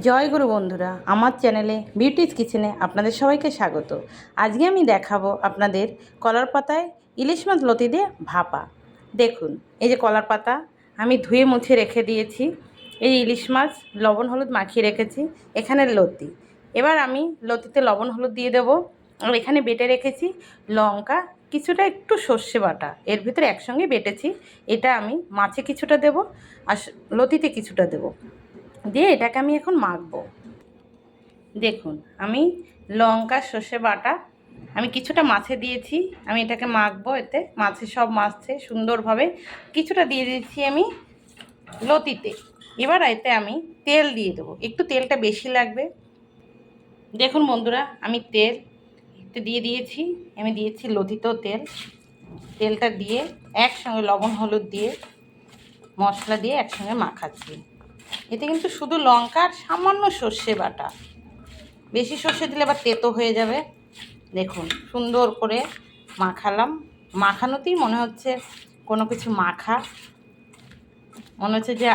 জয় গুরু বন্ধুরা, আমার চ্যানেলে বিউটিস কিচেনে আপনাদের সবাইকে স্বাগত। আজকে আমি দেখাবো আপনাদের কলার পাতায় ইলিশ মাছ লতি দিয়ে ভাপা। দেখুন, এই যে কলার পাতা আমি ধুয়ে মুছে রেখে দিয়েছি। এই ইলিশ মাছ লবণ হলুদ মাখিয়ে রেখেছি। এখানে লতি, এবার আমি লতিতে লবণ হলুদ দিয়ে দেবো। আর এখানে বেটে রেখেছি লঙ্কা, কিছুটা একটু সর্ষে বাটা এর ভিতরে একসঙ্গে বেটেছি। এটা আমি মাছে কিছুটা দেবো আর লতিতে কিছুটা দেবো, দিয়ে এটাকে আমি এখন মাখবো। দেখুন, আমি লঙ্কা সর্ষে বাটা আমি কিছুটা মাছে দিয়েছি। আমি এটাকে মাখবো, এতে মাছে সব মাছে সুন্দরভাবে কিছুটা দিয়ে দিয়েছি আমি লতিতে। এবার এতে আমি তেল দিয়ে দেবো, একটু তেলটা বেশি লাগবে। দেখুন বন্ধুরা, আমি তেল একটু দিয়ে দিয়েছি। আমি দিয়েছি লতিতেও তেল। তেলটা দিয়ে একসঙ্গে লবণ হলুদ দিয়ে মশলা দিয়ে একসঙ্গে মাখাচ্ছি। এতে কিন্তু শুধু লঙ্কা আর সামান্য সর্ষে বাটা, বেশি সর্ষে দিলে আবার তেতো হয়ে যাবে। দেখুন, সুন্দর করে মাখালাম। মাখানোতেই মনে হচ্ছে কোনো কিছু মাখা, মনে হচ্ছে যে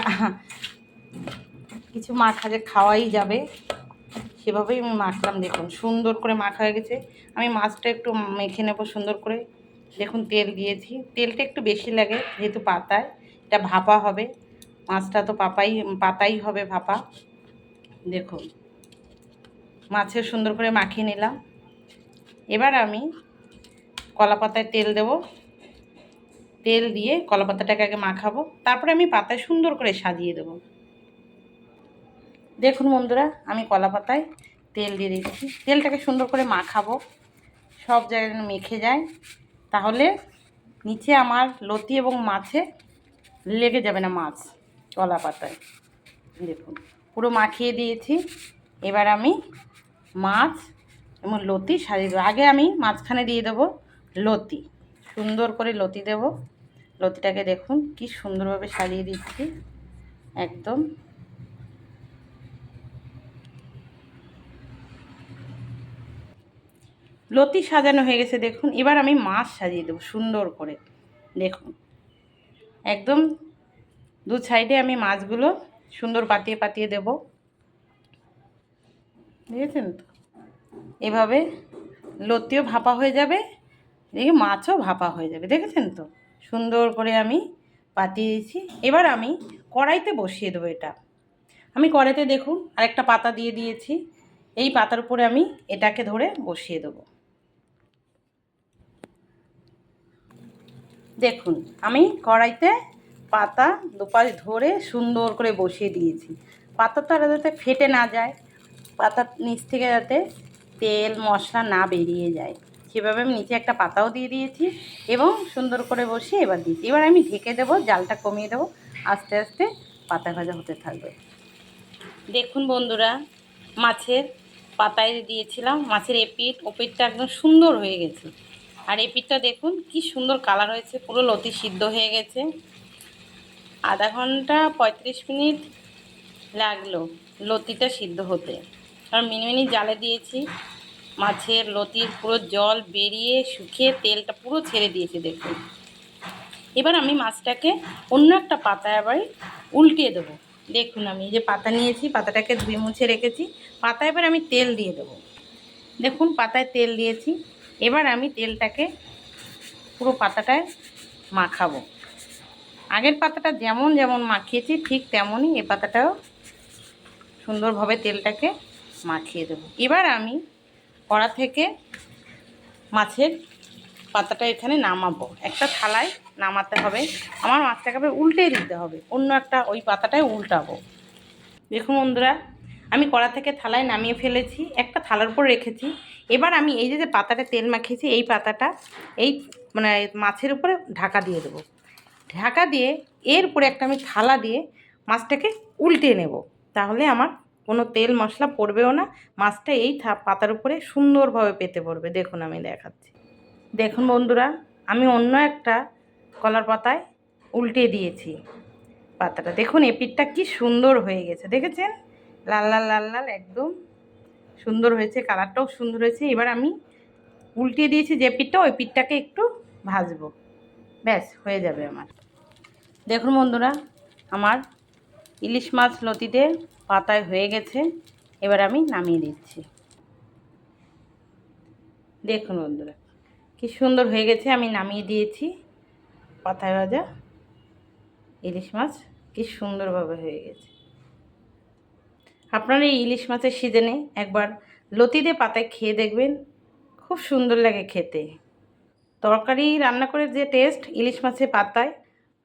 কিছু মাখা যে খাওয়াই যাবে, সেভাবেই আমি মাখলাম। দেখুন, সুন্দর করে মাখা হয়ে গেছে। আমি মাছটা একটু মেখে নেব সুন্দর করে। দেখুন, তেল দিয়েছি, তেলটা একটু বেশি লাগে যেহেতু পাতায় এটা ভাপা হবে। মাছটা তো পাতাই হবে ভাপা। দেখুন, মাছের সুন্দর করে মাখিয়ে নিলাম। এবার আমি কলা পাতায় তেল দেব। তেল দিয়ে কলা পাতাটাকে আগে মাখাবো, তারপরে আমি পাতায় সুন্দর করে সাজিয়ে দেব। দেখুন বন্ধুরা, আমি কলা পাতায় তেল দিয়ে দিচ্ছি। তেলটাকে সুন্দর করে মাখাবো, সব জায়গায় যেন মেখে যায়, তাহলে নিচে আমার লতি এবং মাছে লেগে যাবে না মাছ কলা পাতায়। দেখুন, পুরো মাখিয়ে দিয়েছি। এবার আমি মাছ এবং লতি সাজিয়ে দেবো। আগে আমি মাঝখানে দিয়ে দেবো লতি, সুন্দর করে লতি দেব। লতিটাকে দেখুন কি সুন্দরভাবে সাজিয়ে দিচ্ছি একদম। লতি সাজানো হয়ে গেছে দেখুন। এবার আমি মাছ সাজিয়ে দেবো সুন্দর করে। দেখুন, একদম দু সাইডে আমি মাছগুলো সুন্দর পাতিয়ে পাতিয়ে দেব। দেখেছেন তো, এভাবে লতিও ভাপা হয়ে যাবে, এদিকে মাছও ভাপা হয়ে যাবে। দেখেছেন তো, সুন্দর করে আমি পাতিয়ে দিয়েছি। এবার আমি কড়াইতে বসিয়ে দেবো এটা। আমি কড়াইতে দেখুন আরেকটা পাতা দিয়ে দিয়েছি। এই পাতার উপরে আমি এটাকে ধরে বসিয়ে দেবো। দেখুন, আমি কড়াইতে পাতা দুপাশ ধরে সুন্দর করে বসিয়ে দিয়েছি। পাতাটা যাতে ফেটে না যায়, পাতার নিচ থেকে যাতে তেল মশলা না বেরিয়ে যায়, সেভাবে আমি নিচে একটা পাতাও দিয়ে দিয়েছি এবং সুন্দর করে বসিয়ে এবার দিয়েছি। এবার আমি ঢেকে দেবো, জালটা কমিয়ে দেবো, আস্তে আস্তে পাতা ভাজা হতে থাকবে। দেখুন বন্ধুরা, মাছের পাতায় দিয়েছিলাম, মাছের এপিঠ ওপিঠটা একদম সুন্দর হয়ে গেছে। আর এপিঠটা দেখুন কি সুন্দর কালার হয়েছে, পুরো লতি সিদ্ধ হয়ে গেছে। আধা ঘন্টা 35 মিনিট লাগলো লতিটা সিদ্ধ হতে, কারণ মিনিমিনি জালে দিয়েছি। মাছের লতির পুরো জল বেরিয়ে শুকিয়ে তেলটা পুরো ছেড়ে দিয়েছে দেখুন। এবার আমি মাছটাকে অন্য একটা পাতায় আবার উল্টিয়ে দেবো। দেখুন, আমি যে পাতা নিয়েছি, পাতাটাকে ধুয়ে মুছে রেখেছি। পাতায় এবার আমি তেল দিয়ে দেবো। দেখুন, পাতায় তেল দিয়েছি। এবার আমি তেলটাকে পুরো পাতাটায় মাখাবো। আগের পাতাটা যেমন যেমন মাখিয়েছি ঠিক তেমনই এ পাতাটাও সুন্দরভাবে তেলটাকে মাখিয়ে দেবো। এবার আমি কড়া থেকে মাছের পাতাটা এখানে নামাবো, একটা থালায় নামাতে হবে। আমার মাছটাকে আবার উল্টে দিতে হবে, অন্য একটা ওই পাতাটায় উল্টাবো। দেখুন বন্ধুরা, আমি কড়া থেকে থালায় নামিয়ে ফেলেছি, একটা থালার উপর রেখেছি। এবার আমি এই যে পাতাটা তেল মাখিয়েছি, এই পাতাটা এই মানে মাছের উপরে ঢাকা দিয়ে দেবো। ঢাকা দিয়ে এর উপরে একটা আমি থালা দিয়ে মাছটাকে উল্টে নেব, তাহলে আমার কোনো তেল মশলা পড়বেও না, মাছটা এই পাতার উপরে সুন্দরভাবে পেতে পড়বে। দেখুন, আমি দেখাচ্ছি। দেখুন বন্ধুরা, আমি অন্য একটা কলার পাতায় উল্টে দিয়েছি পাতাটা। দেখুন এপিঠটা কি সুন্দর হয়ে গেছে, দেখেছেন? লাল লাল লাল লাল একদম সুন্দর হয়েছে, কালারটাও সুন্দর হয়েছে। এবার আমি উল্টে দিয়েছি যে পিঠটা, ওই পিঠটাকে একটু ভাজবো, ব্যাস হয়ে যাবে আমার। দেখুন বন্ধুরা, আমার ইলিশ মাছ লতিতে পাতায় হয়ে গেছে, এবার আমি নামিয়ে দিচ্ছি। দেখুন বন্ধুরা কি সুন্দর হয়ে গেছে, আমি নামিয়ে দিয়েছি। পাতায় ভাজা ইলিশ মাছ কি সুন্দরভাবে হয়ে গেছে। আপনারা এই ইলিশ মাছের সিজনে একবার লতি দিয়ে পাতায় খেয়ে দেখবেন, খুব সুন্দর লাগে খেতে। তরকারি রান্না করে যে টেস্ট, ইলিশ মাছের পাতায়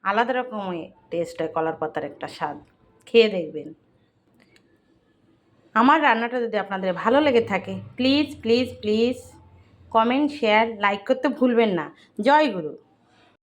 আলাদা রকমের টেস্ট হয়, কলার পাতার একটা স্বাদ, খেয়ে দেখবেন। আমার রান্নাটা যদি আপনাদের ভালো লেগে থাকে please please please comment, share, like করতে ভুলবেন না। জয় গুরু।